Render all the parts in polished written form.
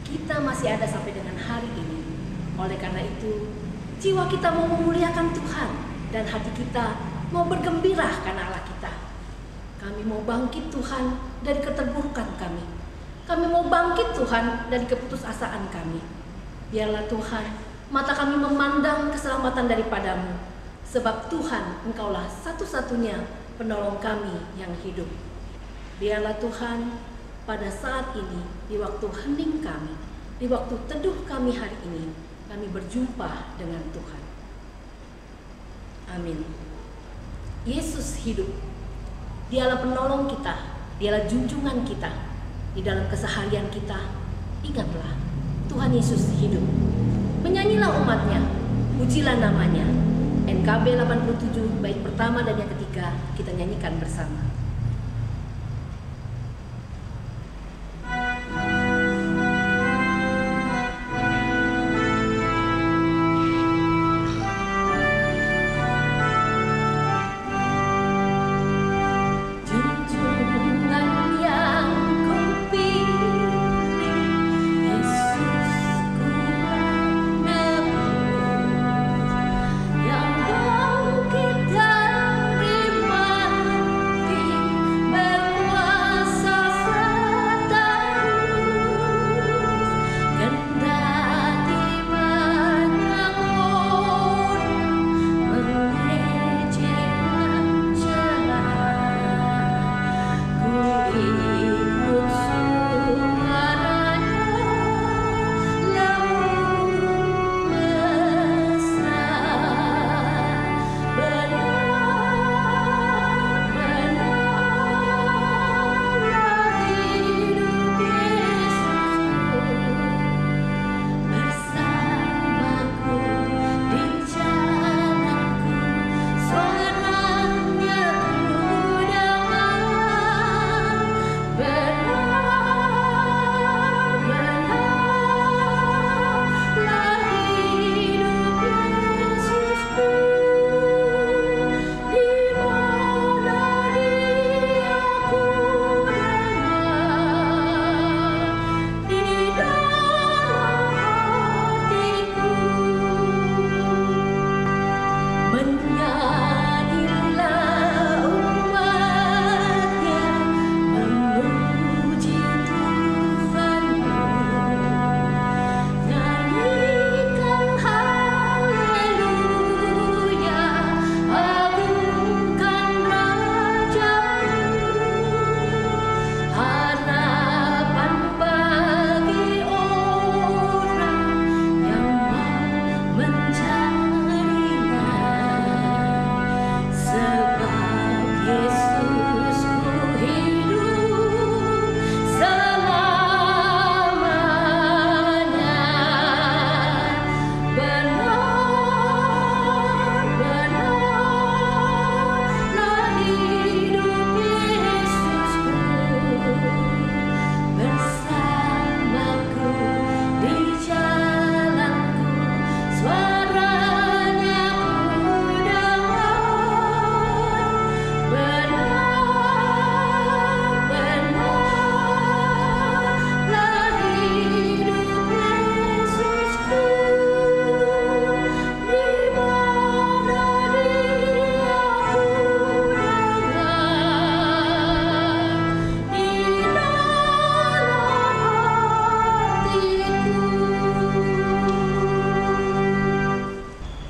Kita masih ada sampai dengan hari ini. Oleh karena itu, jiwa kita mau memuliakan Tuhan dan hati kita mau bergembira karena Allah kita. Kami mau bangkit Tuhan dari keterburukan kami. Kami mau bangkit Tuhan dari keputusasaan kami. Biarlah Tuhan, mata kami memandang keselamatan daripadamu. Sebab Tuhan, Engkaulah satu-satunya penolong kami yang hidup. Biarlah Tuhan, pada saat ini, di waktu hening kami, di waktu teduh kami hari ini, kami berjumpa dengan Tuhan. Amin. Yesus hidup. Dialah penolong kita, Dialah junjungan kita. Di dalam keseharian kita, ingatlah, Tuhan Yesus hidup. Menyanyilah umatnya, pujilah namanya. NKB 87, bait pertama dan yang ketiga, kita nyanyikan bersama.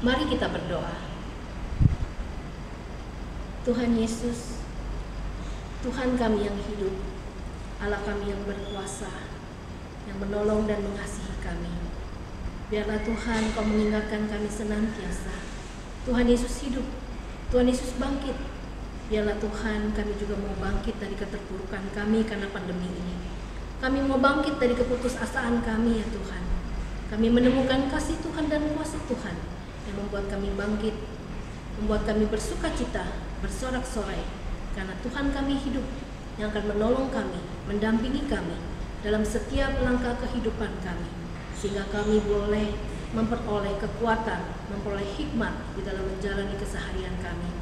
Mari kita berdoa. Tuhan Yesus, Tuhan kami yang hidup, Allah kami yang berkuasa, yang menolong dan mengasihi kami. Biarlah Tuhan Kau mengingatkan kami senantiasa. Tuhan Yesus hidup, Tuhan Yesus bangkit. Biarlah Tuhan kami juga mau bangkit dari keterpurukan kami karena pandemi ini. Kami mau bangkit dari keputusasaan kami ya Tuhan. Kami menemukan kasih Tuhan dan kuasa Tuhan yang membuat kami bangkit, membuat kami bersuka cita, bersorak-sorai, karena Tuhan kami hidup yang akan menolong kami, mendampingi kami dalam setiap langkah kehidupan kami, sehingga kami boleh memperoleh kekuatan, memperoleh hikmat di dalam menjalani keseharian kami.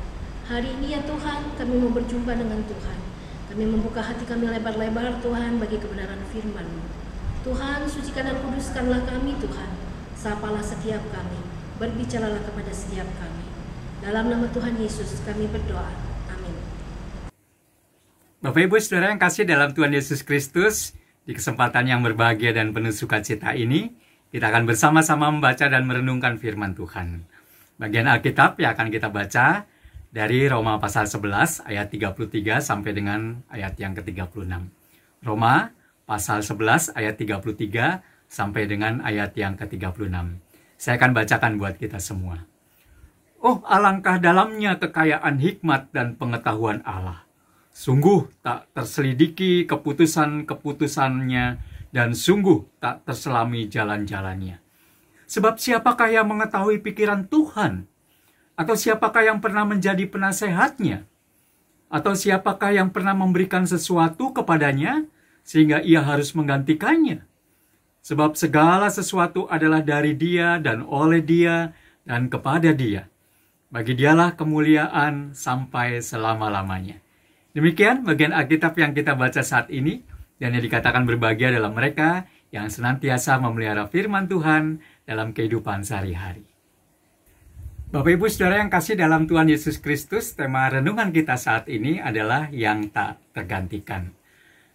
Hari ini ya Tuhan, kami mau berjumpa dengan Tuhan. Kami membuka hati kami lebar-lebar Tuhan bagi kebenaran firman-Mu. Tuhan, sucikan dan kuduskanlah kami Tuhan. Sapalah setiap kami, berbicaralah kepada setiap kami. Dalam nama Tuhan Yesus kami berdoa. Amin. Bapak Ibu Saudara yang kasih dalam Tuhan Yesus Kristus, di kesempatan yang berbahagia dan penuh sukacita ini, kita akan bersama-sama membaca dan merenungkan firman Tuhan. Bagian Alkitab yang akan kita baca dari Roma pasal 11 ayat 33 sampai dengan ayat yang ke-36. Roma pasal 11 ayat 33 sampai dengan ayat yang ke-36. Saya akan bacakan buat kita semua. Oh, alangkah dalamnya kekayaan hikmat dan pengetahuan Allah. Sungguh tak terselidiki keputusan-keputusannya dan sungguh tak terselami jalan-jalannya. Sebab siapakah yang mengetahui pikiran Tuhan? Atau siapakah yang pernah menjadi penasehatnya? Atau siapakah yang pernah memberikan sesuatu kepadanya sehingga ia harus menggantikannya? Sebab segala sesuatu adalah dari Dia dan oleh Dia dan kepada Dia. Bagi Dialah kemuliaan sampai selama-lamanya. Demikian bagian Alkitab yang kita baca saat ini, dan yang dikatakan berbahagia adalah mereka yang senantiasa memelihara firman Tuhan dalam kehidupan sehari-hari. Bapak Ibu Saudara yang kasih dalam Tuhan Yesus Kristus, tema renungan kita saat ini adalah yang tak tergantikan.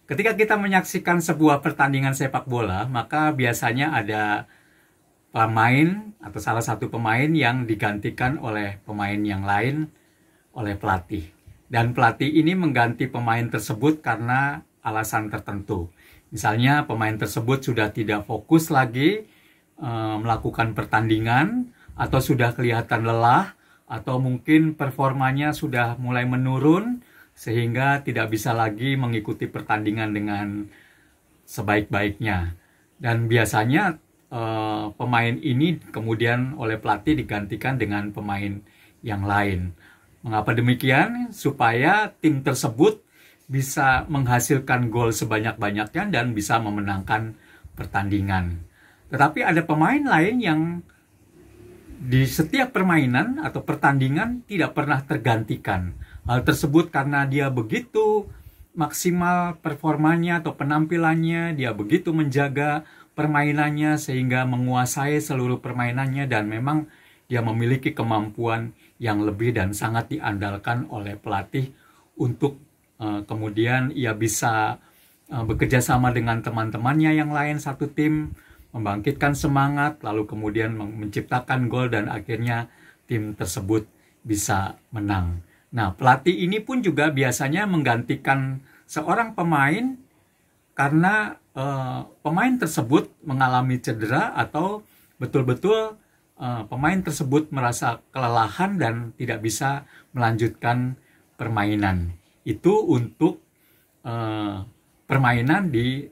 Ketika kita menyaksikan sebuah pertandingan sepak bola, maka biasanya ada pemain atau salah satu pemain yang digantikan oleh pemain yang lain oleh pelatih. Dan pelatih ini mengganti pemain tersebut karena alasan tertentu. Misalnya pemain tersebut sudah tidak fokus lagi melakukan pertandingan, atau sudah kelihatan lelah, atau mungkin performanya sudah mulai menurun, sehingga tidak bisa lagi mengikuti pertandingan dengan sebaik-baiknya. Dan biasanya pemain ini kemudian oleh pelatih digantikan dengan pemain yang lain. Mengapa demikian? Supaya tim tersebut bisa menghasilkan gol sebanyak-banyaknya dan bisa memenangkan pertandingan. Tetapi ada pemain lain yang di setiap permainan atau pertandingan tidak pernah tergantikan. Hal tersebut karena dia begitu maksimal performanya atau penampilannya, dia begitu menjaga permainannya sehingga menguasai seluruh permainannya, dan memang dia memiliki kemampuan yang lebih dan sangat diandalkan oleh pelatih untuk kemudian ia bisa bekerja sama dengan teman-temannya yang lain satu tim, membangkitkan semangat, lalu kemudian menciptakan gol dan akhirnya tim tersebut bisa menang. Nah, pelatih ini pun juga biasanya menggantikan seorang pemain karena pemain tersebut mengalami cedera atau betul-betul pemain tersebut merasa kelelahan dan tidak bisa melanjutkan permainan. Itu untuk permainan di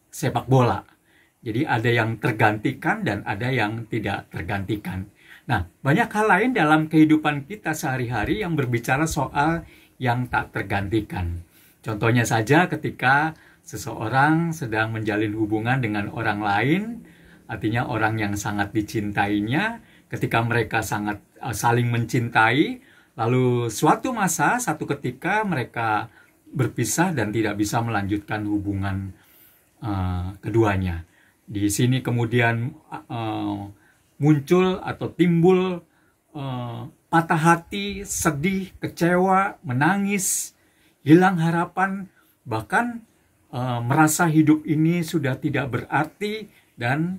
sepak bola. Jadi ada yang tergantikan dan ada yang tidak tergantikan. Nah, banyak hal lain dalam kehidupan kita sehari-hari yang berbicara soal yang tak tergantikan. Contohnya saja ketika seseorang sedang menjalin hubungan dengan orang lain, artinya orang yang sangat dicintainya, ketika mereka sangat saling mencintai, lalu suatu masa, satu ketika mereka berpisah dan tidak bisa melanjutkan hubungan keduanya. Di sini kemudian muncul atau timbul patah hati, sedih, kecewa, menangis, hilang harapan, bahkan merasa hidup ini sudah tidak berarti, dan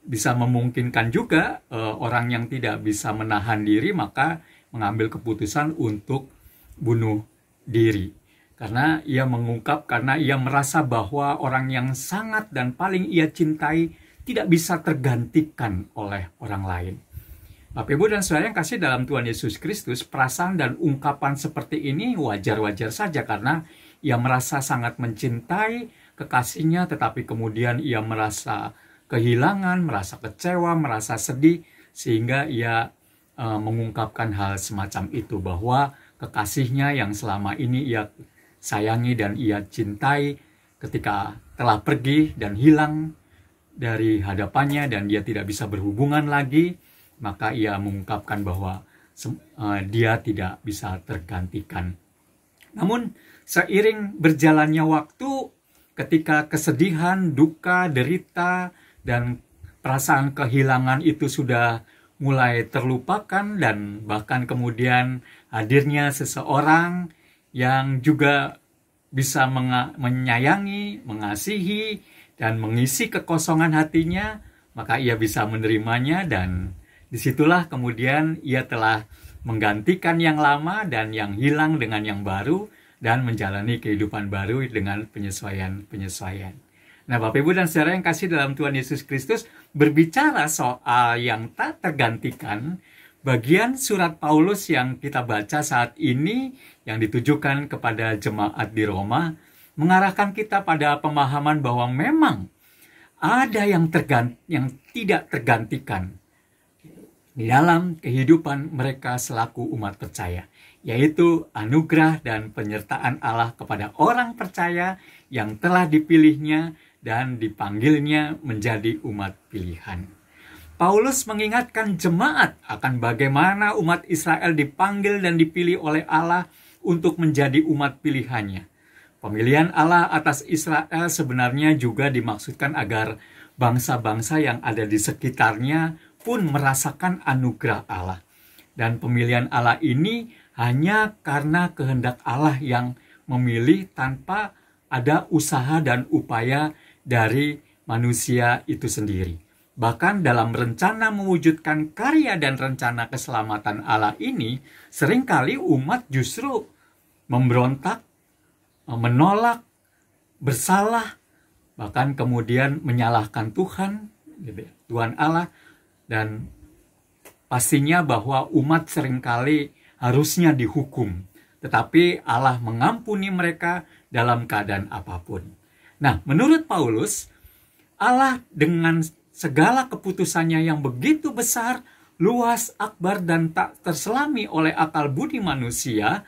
bisa memungkinkan juga orang yang tidak bisa menahan diri maka mengambil keputusan untuk bunuh diri. Karena ia mengungkap, karena ia merasa bahwa orang yang sangat dan paling ia cintai tidak bisa tergantikan oleh orang lain. Bapak, Ibu, dan Saudara yang kasih dalam Tuhan Yesus Kristus, perasaan dan ungkapan seperti ini wajar-wajar saja karena ia merasa sangat mencintai kekasihnya, tetapi kemudian ia merasa kehilangan, merasa kecewa, merasa sedih, sehingga ia mengungkapkan hal semacam itu, bahwa kekasihnya yang selama ini ia sayangi dan ia cintai ketika telah pergi dan hilang dari hadapannya dan dia tidak bisa berhubungan lagi, maka ia mengungkapkan bahwa dia tidak bisa tergantikan. Namun seiring berjalannya waktu, ketika kesedihan, duka, derita, dan perasaan kehilangan itu sudah mulai terlupakan, dan bahkan kemudian hadirnya seseorang yang juga bisa menyayangi, mengasihi, dan mengisi kekosongan hatinya, maka ia bisa menerimanya, dan disitulah kemudian ia telah menggantikan yang lama dan yang hilang dengan yang baru, dan menjalani kehidupan baru dengan penyesuaian-penyesuaian. Nah, Bapak Ibu dan Saudara yang kasih dalam Tuhan Yesus Kristus, berbicara soal yang tak tergantikan, bagian surat Paulus yang kita baca saat ini yang ditujukan kepada jemaat di Roma mengarahkan kita pada pemahaman bahwa memang ada yang tidak tergantikan di dalam kehidupan mereka selaku umat percaya, yaitu anugerah dan penyertaan Allah kepada orang percaya yang telah dipilihnya dan dipanggilnya menjadi umat pilihan. Paulus mengingatkan jemaat akan bagaimana umat Israel dipanggil dan dipilih oleh Allah untuk menjadi umat pilihannya. Pemilihan Allah atas Israel sebenarnya juga dimaksudkan agar bangsa-bangsa yang ada di sekitarnya pun merasakan anugerah Allah. Dan pemilihan Allah ini hanya karena kehendak Allah yang memilih tanpa ada usaha dan upaya dari manusia itu sendiri. Bahkan dalam rencana mewujudkan karya dan rencana keselamatan Allah ini, seringkali umat justru memberontak, menolak, bersalah, bahkan kemudian menyalahkan Tuhan, Tuhan Allah. Dan pastinya bahwa umat seringkali harusnya dihukum, tetapi Allah mengampuni mereka dalam keadaan apapun. Nah, menurut Paulus, Allah dengan segala keputusannya yang begitu besar, luas, akbar, dan tak terselami oleh akal budi manusia,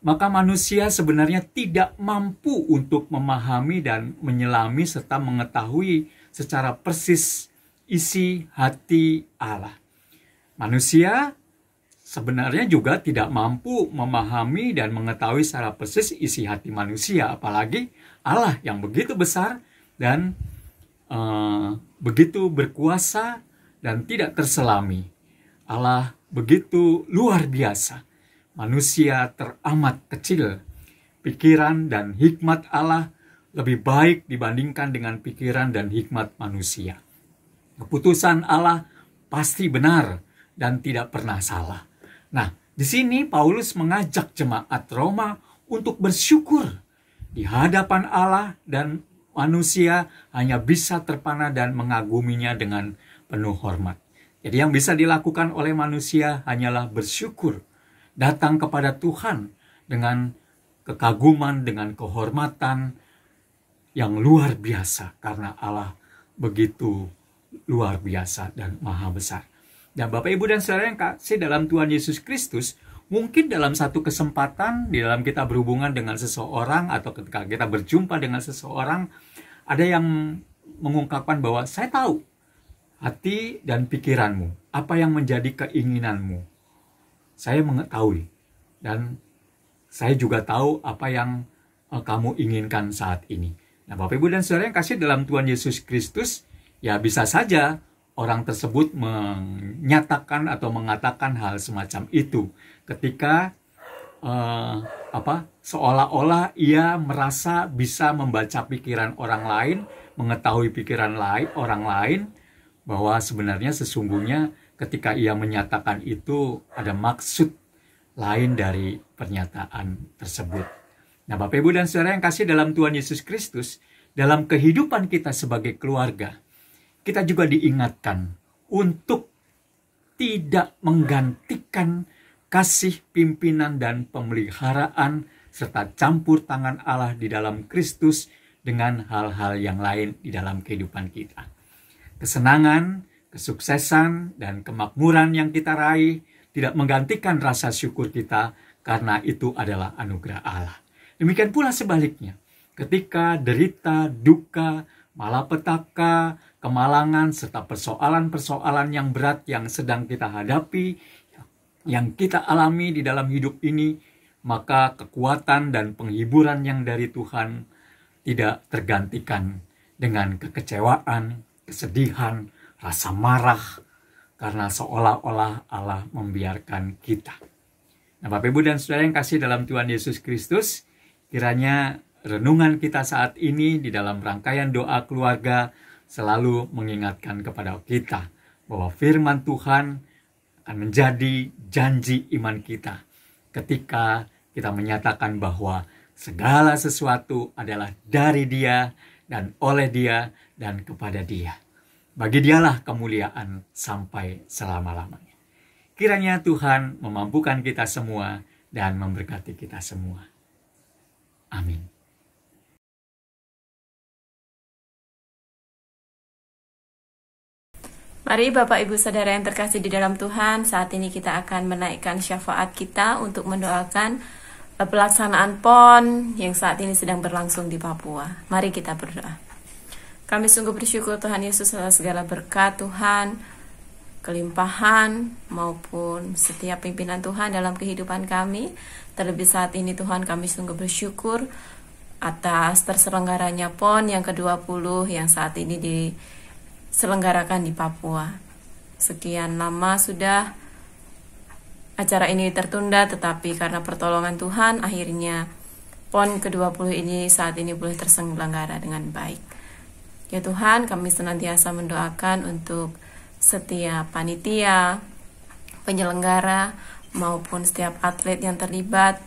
maka manusia sebenarnya tidak mampu untuk memahami dan menyelami serta mengetahui secara persis isi hati Allah. Manusia sebenarnya juga tidak mampu memahami dan mengetahui secara persis isi hati manusia, apalagi Allah yang begitu besar dan begitu berkuasa dan tidak terselami. Allah begitu luar biasa. Manusia teramat kecil. Pikiran dan hikmat Allah lebih baik dibandingkan dengan pikiran dan hikmat manusia. Keputusan Allah pasti benar dan tidak pernah salah. Nah, di sini Paulus mengajak jemaat Roma untuk bersyukur di hadapan Allah, dan manusia hanya bisa terpana dan mengaguminya dengan penuh hormat. Jadi yang bisa dilakukan oleh manusia hanyalah bersyukur, datang kepada Tuhan dengan kekaguman, dengan kehormatan yang luar biasa, karena Allah begitu luar biasa dan maha besar. Dan Bapak, Ibu, dan Saudara yang kasih dalam Tuhan Yesus Kristus, mungkin dalam satu kesempatan di dalam kita berhubungan dengan seseorang atau ketika kita berjumpa dengan seseorang, ada yang mengungkapkan bahwa saya tahu hati dan pikiranmu, apa yang menjadi keinginanmu. Saya mengetahui dan saya juga tahu apa yang kamu inginkan saat ini. Nah, Bapak, Ibu, dan Saudara yang kasih dalam Tuhan Yesus Kristus, ya bisa saja orang tersebut menyatakan atau mengatakan hal semacam itu ketika seolah-olah ia merasa bisa membaca pikiran orang lain, mengetahui pikiran orang lain, bahwa sebenarnya sesungguhnya ketika ia menyatakan itu ada maksud lain dari pernyataan tersebut. Nah, Bapak, Ibu, dan Saudara yang kasih dalam Tuhan Yesus Kristus, dalam kehidupan kita sebagai keluarga, kita juga diingatkan untuk tidak menggantikan kasih pimpinan dan pemeliharaan serta campur tangan Allah di dalam Kristus dengan hal-hal yang lain di dalam kehidupan kita. Kesenangan, kesuksesan, dan kemakmuran yang kita raih tidak menggantikan rasa syukur kita, karena itu adalah anugerah Allah. Demikian pula sebaliknya, ketika derita, duka, malapetaka, kemalangan, serta persoalan-persoalan yang berat yang sedang kita hadapi, yang kita alami di dalam hidup ini, maka kekuatan dan penghiburan yang dari Tuhan tidak tergantikan dengan kekecewaan, kesedihan, rasa marah, karena seolah-olah Allah membiarkan kita. Nah, Bapak, Ibu, dan Saudara yang kasih dalam Tuhan Yesus Kristus, kiranya renungan kita saat ini di dalam rangkaian doa keluarga selalu mengingatkan kepada kita bahwa firman Tuhan akan menjadi janji iman kita ketika kita menyatakan bahwa segala sesuatu adalah dari Dia dan oleh Dia dan kepada Dia. Bagi Dialah kemuliaan sampai selama-lamanya. Kiranya Tuhan memampukan kita semua dan memberkati kita semua. Amin. Mari Bapak Ibu Saudara yang terkasih di dalam Tuhan, saat ini kita akan menaikkan syafaat kita untuk mendoakan pelaksanaan PON yang saat ini sedang berlangsung di Papua. Mari kita berdoa. Kami sungguh bersyukur Tuhan Yesus atas segala berkat Tuhan, kelimpahan maupun setiap pimpinan Tuhan dalam kehidupan kami. Terlebih saat ini Tuhan, kami sungguh bersyukur atas terselenggaranya PON yang ke-20 yang saat ini diselenggarakan di Papua. Sekian lama sudah acara ini tertunda, tetapi karena pertolongan Tuhan akhirnya PON ke-20 ini saat ini boleh terselenggara dengan baik. Ya Tuhan, kami senantiasa mendoakan untuk setiap panitia, penyelenggara, maupun setiap atlet yang terlibat,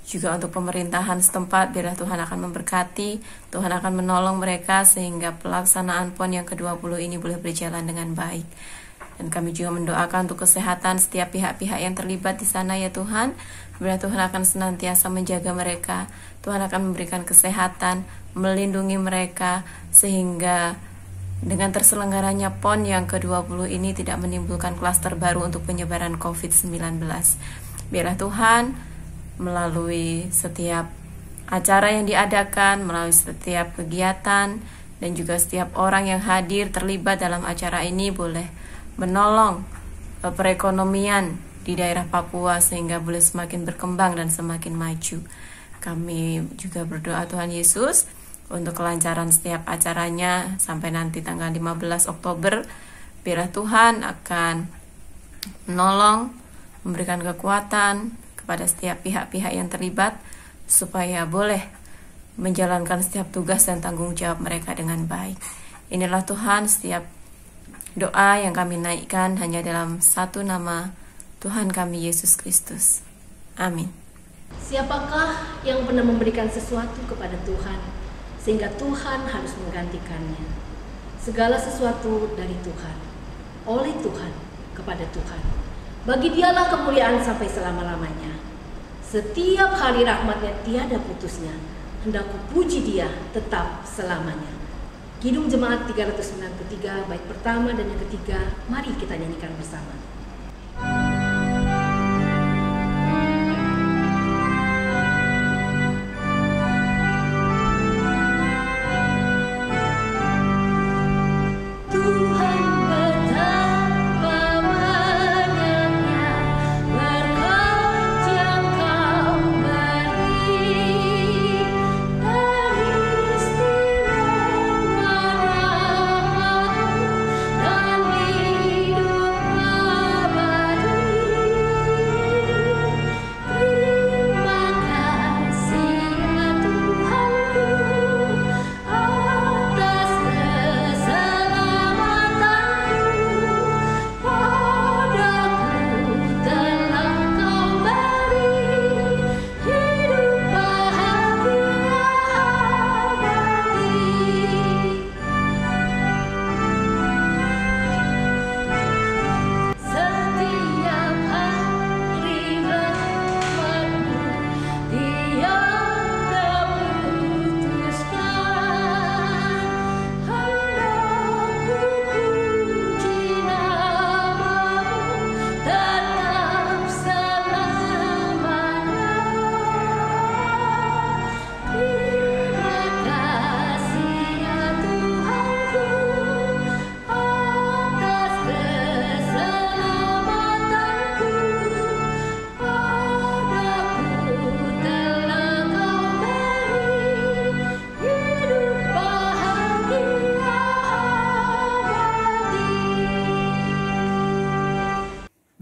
juga untuk pemerintahan setempat, biarlah Tuhan akan memberkati, Tuhan akan menolong mereka sehingga pelaksanaan PON yang ke-20 ini boleh berjalan dengan baik. Dan kami juga mendoakan untuk kesehatan setiap pihak-pihak yang terlibat di sana ya Tuhan. Biarlah Tuhan akan senantiasa menjaga mereka, Tuhan akan memberikan kesehatan, melindungi mereka, sehingga dengan terselenggaranya PON yang ke-20 ini tidak menimbulkan klaster baru untuk penyebaran COVID-19. Biarlah Tuhan melalui setiap acara yang diadakan, melalui setiap kegiatan, dan juga setiap orang yang hadir terlibat dalam acara ini boleh menolong perekonomian di daerah Papua sehingga boleh semakin berkembang dan semakin maju. Kami juga berdoa Tuhan Yesus untuk kelancaran setiap acaranya sampai nanti tanggal 15 Oktober. Biarlah Tuhan akan menolong, memberikan kekuatan kepada setiap pihak-pihak yang terlibat supaya boleh menjalankan setiap tugas dan tanggung jawab mereka dengan baik. Inilah Tuhan, setiap doa yang kami naikkan hanya dalam satu nama Tuhan kami Yesus Kristus. Amin. Siapakah yang pernah memberikan sesuatu kepada Tuhan sehingga Tuhan harus menggantikannya? Segala sesuatu dari Tuhan, oleh Tuhan, kepada Tuhan. Bagi Dialah kemuliaan sampai selama-lamanya. Setiap hari rahmat-Nya tiada putusnya. Hendak kupuji Dia tetap selamanya. Kidung Jemaat 393 bait pertama dan yang ketiga, mari kita nyanyikan bersama. Dan hidup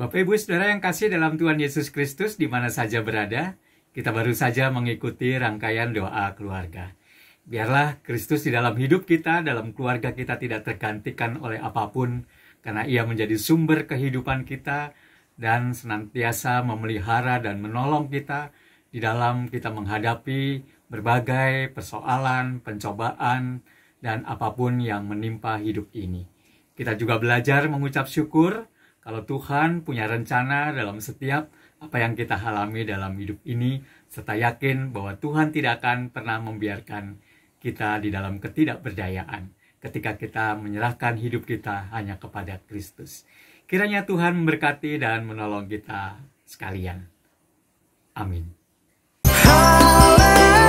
Bapak Ibu Saudara yang kasih dalam Tuhan Yesus Kristus di mana saja berada, kita baru saja mengikuti rangkaian doa keluarga. Biarlah Kristus di dalam hidup kita, dalam keluarga kita tidak tergantikan oleh apapun, karena Ia menjadi sumber kehidupan kita dan senantiasa memelihara dan menolong kita di dalam kita menghadapi berbagai persoalan, pencobaan, dan apapun yang menimpa hidup ini. Kita juga belajar mengucap syukur kalau Tuhan punya rencana dalam setiap apa yang kita alami dalam hidup ini, serta yakin bahwa Tuhan tidak akan pernah membiarkan kita di dalam ketidakberdayaan ketika kita menyerahkan hidup kita hanya kepada Kristus. Kiranya Tuhan memberkati dan menolong kita sekalian. Amin. Haleluya.